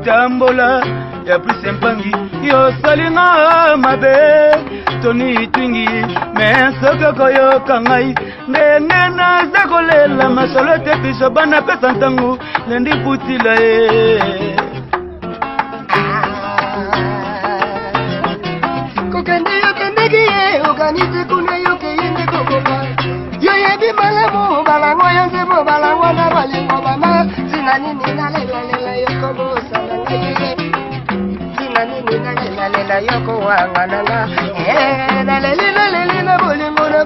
Tambola ya prisempangi yo salinga mabe toni twingi mesoka koyo kangai nena zakolela masolo te biso bana pesa ntangu lendi putila kokende yo kendegi organize kuna yo keyende kokoba yo yebi malamu balango yo zebo balango na balingo bama sinanini nalela yo kobo Lela yoko wanga nanga, na bolingo na